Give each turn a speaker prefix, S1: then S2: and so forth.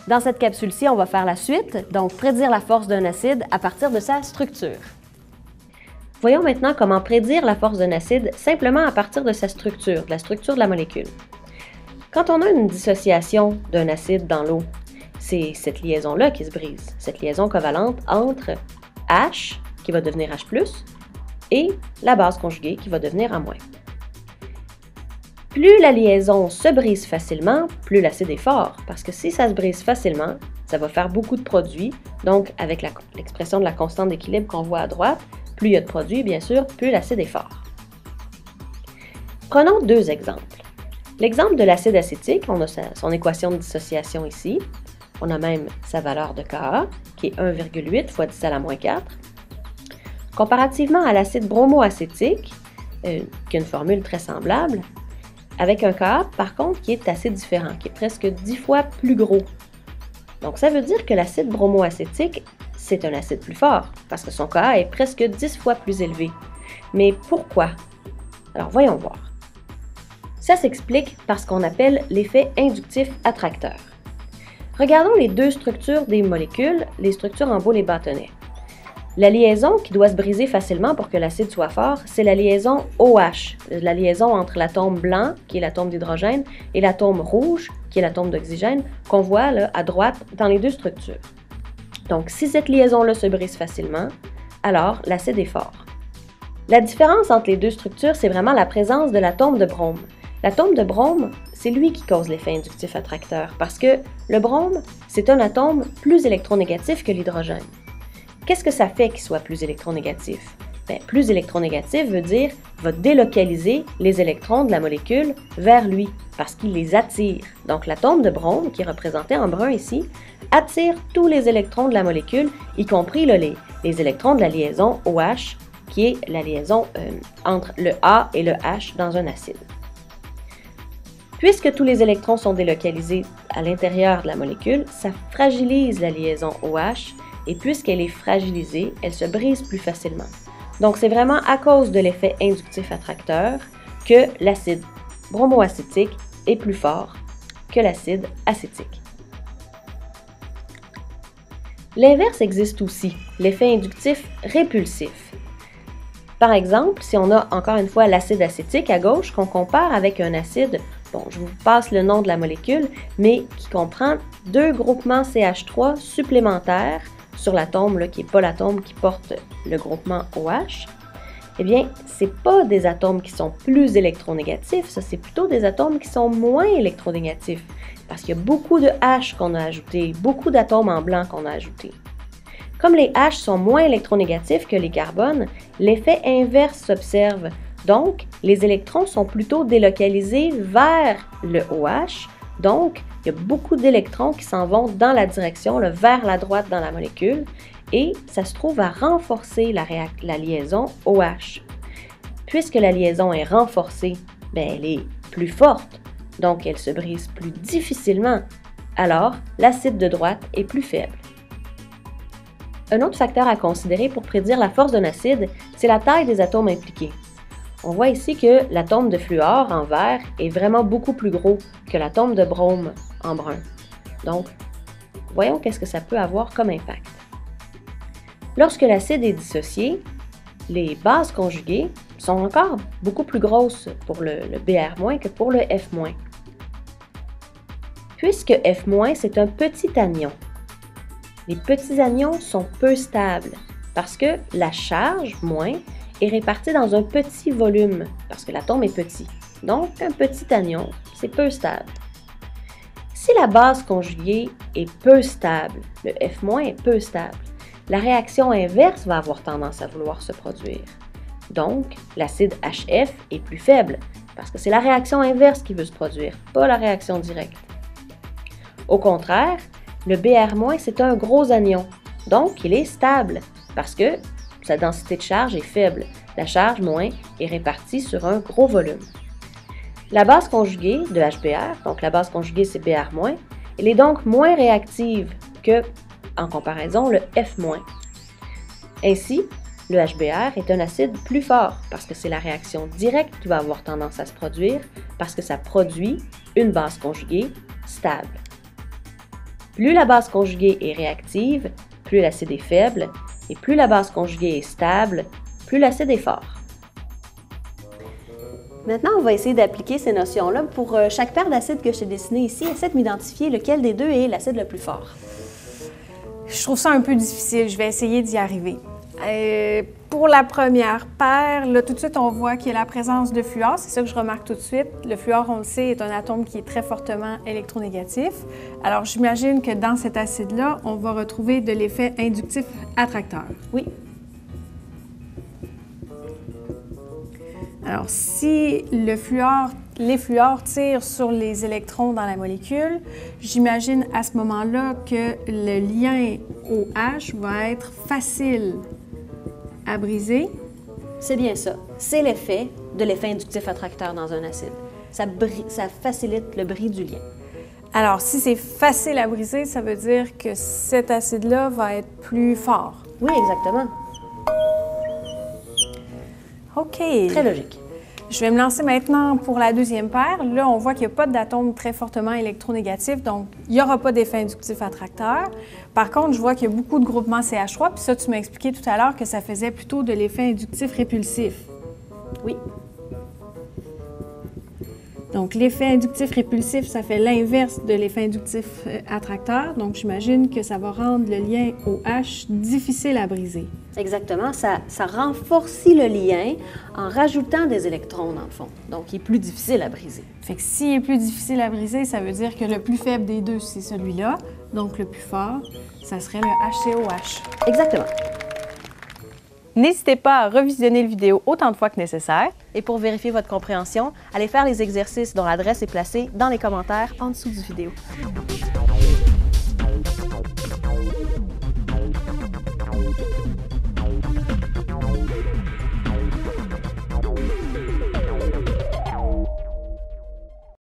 S1: Dans cette capsule-ci, on va faire la suite, donc prédire la force d'un acide à partir de sa structure. Voyons maintenant comment prédire la force d'un acide simplement à partir de sa structure, de la structure de la molécule. Quand on a une dissociation d'un acide dans l'eau, c'est cette liaison-là qui se brise, cette liaison covalente entre H, qui va devenir H+, et la base conjuguée qui va devenir A-. Plus la liaison se brise facilement, plus l'acide est fort, parce que si ça se brise facilement, ça va faire beaucoup de produits. Donc, avec l'expression de la constante d'équilibre qu'on voit à droite, plus il y a de produits, bien sûr, plus l'acide est fort. Prenons deux exemples. L'exemple de l'acide acétique, on a son équation de dissociation ici. On a même sa valeur de Ka, qui est 1,8 fois 10 à la moins 4. Comparativement à l'acide bromoacétique, qui a une formule très semblable, avec un Ka, par contre, qui est assez différent, qui est presque 10 fois plus gros. Donc, ça veut dire que l'acide bromoacétique, c'est un acide plus fort, parce que son Ka est presque 10 fois plus élevé. Mais pourquoi? Alors, voyons voir. Ça s'explique par ce qu'on appelle l'effet inductif attracteur. Regardons les deux structures des molécules, les structures en boule et bâtonnet. La liaison qui doit se briser facilement pour que l'acide soit fort, c'est la liaison OH, la liaison entre l'atome blanc, qui est l'atome d'hydrogène, et l'atome rouge, qui est l'atome d'oxygène, qu'on voit là, à droite dans les deux structures. Donc, si cette liaison-là se brise facilement, alors l'acide est fort. La différence entre les deux structures, c'est vraiment la présence de l'atome de brome. L'atome de brome, c'est lui qui cause l'effet inductif attracteur, parce que le brome, c'est un atome plus électronégatif que l'hydrogène. Qu'est-ce que ça fait qu'il soit plus électronégatif? Bien, plus électronégatif veut dire qu'il va délocaliser les électrons de la molécule vers lui, parce qu'il les attire. Donc l'atome de brome, qui est représenté en brun ici, attire tous les électrons de la molécule, y compris les électrons de la liaison OH, qui est la liaison entre le A et le H dans un acide. Puisque tous les électrons sont délocalisés à l'intérieur de la molécule, ça fragilise la liaison OH, et puisqu'elle est fragilisée, elle se brise plus facilement. Donc, c'est vraiment à cause de l'effet inductif attracteur que l'acide bromoacétique est plus fort que l'acide acétique. L'inverse existe aussi, l'effet inductif répulsif. Par exemple, si on a encore une fois l'acide acétique à gauche qu'on compare avec un acide, bon, je vous passe le nom de la molécule, mais qui comprend deux groupements CH3 supplémentaires sur l'atome qui n'est pas l'atome qui porte le groupement OH, eh bien, ce n'est pas des atomes qui sont plus électronégatifs, ça c'est plutôt des atomes qui sont moins électronégatifs, parce qu'il y a beaucoup de H qu'on a ajouté, beaucoup d'atomes en blanc qu'on a ajouté. Comme les H sont moins électronégatifs que les carbones, l'effet inverse s'observe. Donc, les électrons sont plutôt délocalisés vers le OH. Donc, il y a beaucoup d'électrons qui s'en vont dans la direction, vers la droite dans la molécule, et ça se trouve à renforcer la liaison OH. Puisque la liaison est renforcée, bien, elle est plus forte, donc elle se brise plus difficilement. Alors, l'acide de droite est plus faible. Un autre facteur à considérer pour prédire la force d'un acide, c'est la taille des atomes impliqués. On voit ici que l'atome de fluor en vert est vraiment beaucoup plus gros que l'atome de brome en brun. Donc, voyons qu'est-ce que ça peut avoir comme impact. Lorsque l'acide est dissocié, les bases conjuguées sont encore beaucoup plus grosses pour le Br- que pour le F-. Puisque F- c'est un petit anion, les petits anions sont peu stables parce que la charge, moins, est répartie dans un petit volume, parce que l'atome est petit. Donc, un petit anion, c'est peu stable. Si la base conjuguée est peu stable, le F- est peu stable, la réaction inverse va avoir tendance à vouloir se produire. Donc, l'acide HF est plus faible, parce que c'est la réaction inverse qui veut se produire, pas la réaction directe. Au contraire, le Br- c'est un gros anion, donc il est stable, parce que sa densité de charge est faible. La charge moins est répartie sur un gros volume. La base conjuguée de HBr, donc la base conjuguée c'est Br-, elle est donc moins réactive que, en comparaison, le F-. Ainsi, le HBr est un acide plus fort parce que c'est la réaction directe qui va avoir tendance à se produire parce que ça produit une base conjuguée stable. Plus la base conjuguée est réactive, plus l'acide est faible, et plus la base conjuguée est stable, plus l'acide est fort. Maintenant, on va essayer d'appliquer ces notions-là. Pour chaque paire d'acides que je t'ai dessiné ici, essaie de m'identifier lequel des deux est l'acide le plus fort.
S2: Je trouve ça un peu difficile, je vais essayer d'y arriver. Pour la première paire, là, tout de suite, on voit qu'il y a la présence de fluor. C'est ça que je remarque tout de suite. Le fluor, on le sait, est un atome qui est très fortement électronégatif. Alors, j'imagine que dans cet acide-là, on va retrouver de l'effet inductif attracteur.
S1: Oui.
S2: Alors, si les fluors tirent sur les électrons dans la molécule, j'imagine à ce moment-là que le lien OH va être facile à briser.
S1: C'est bien ça. C'est l'effet de l'effet inductif attracteur dans un acide. Ça facilite le bris du lien.
S2: Alors, si c'est facile à briser, ça veut dire que cet acide-là va être plus fort.
S1: Oui, exactement.
S2: OK.
S1: Très logique.
S2: Je vais me lancer maintenant pour la deuxième paire. Là, on voit qu'il n'y a pas d'atome très fortement électronégatif, donc il n'y aura pas d'effet inductif attracteur. Par contre, je vois qu'il y a beaucoup de groupements CH3, puis ça, tu m'as expliqué tout à l'heure que ça faisait plutôt de l'effet inductif répulsif.
S1: Oui.
S2: Donc, l'effet inductif répulsif, ça fait l'inverse de l'effet inductif attracteur. Donc, j'imagine que ça va rendre le lien OH difficile à briser.
S1: Exactement. Ça renforcit le lien en rajoutant des électrons, dans le fond. Donc, il est plus difficile à briser.
S2: Fait que s'il est plus difficile à briser, ça veut dire que le plus faible des deux, c'est celui-là. Donc, le plus fort, ça serait le HCOH.
S1: Exactement.
S2: N'hésitez pas à revisionner la vidéo autant de fois que nécessaire.
S1: Et pour vérifier votre compréhension, allez faire les exercices dont l'adresse est placée dans les commentaires en dessous du vidéo.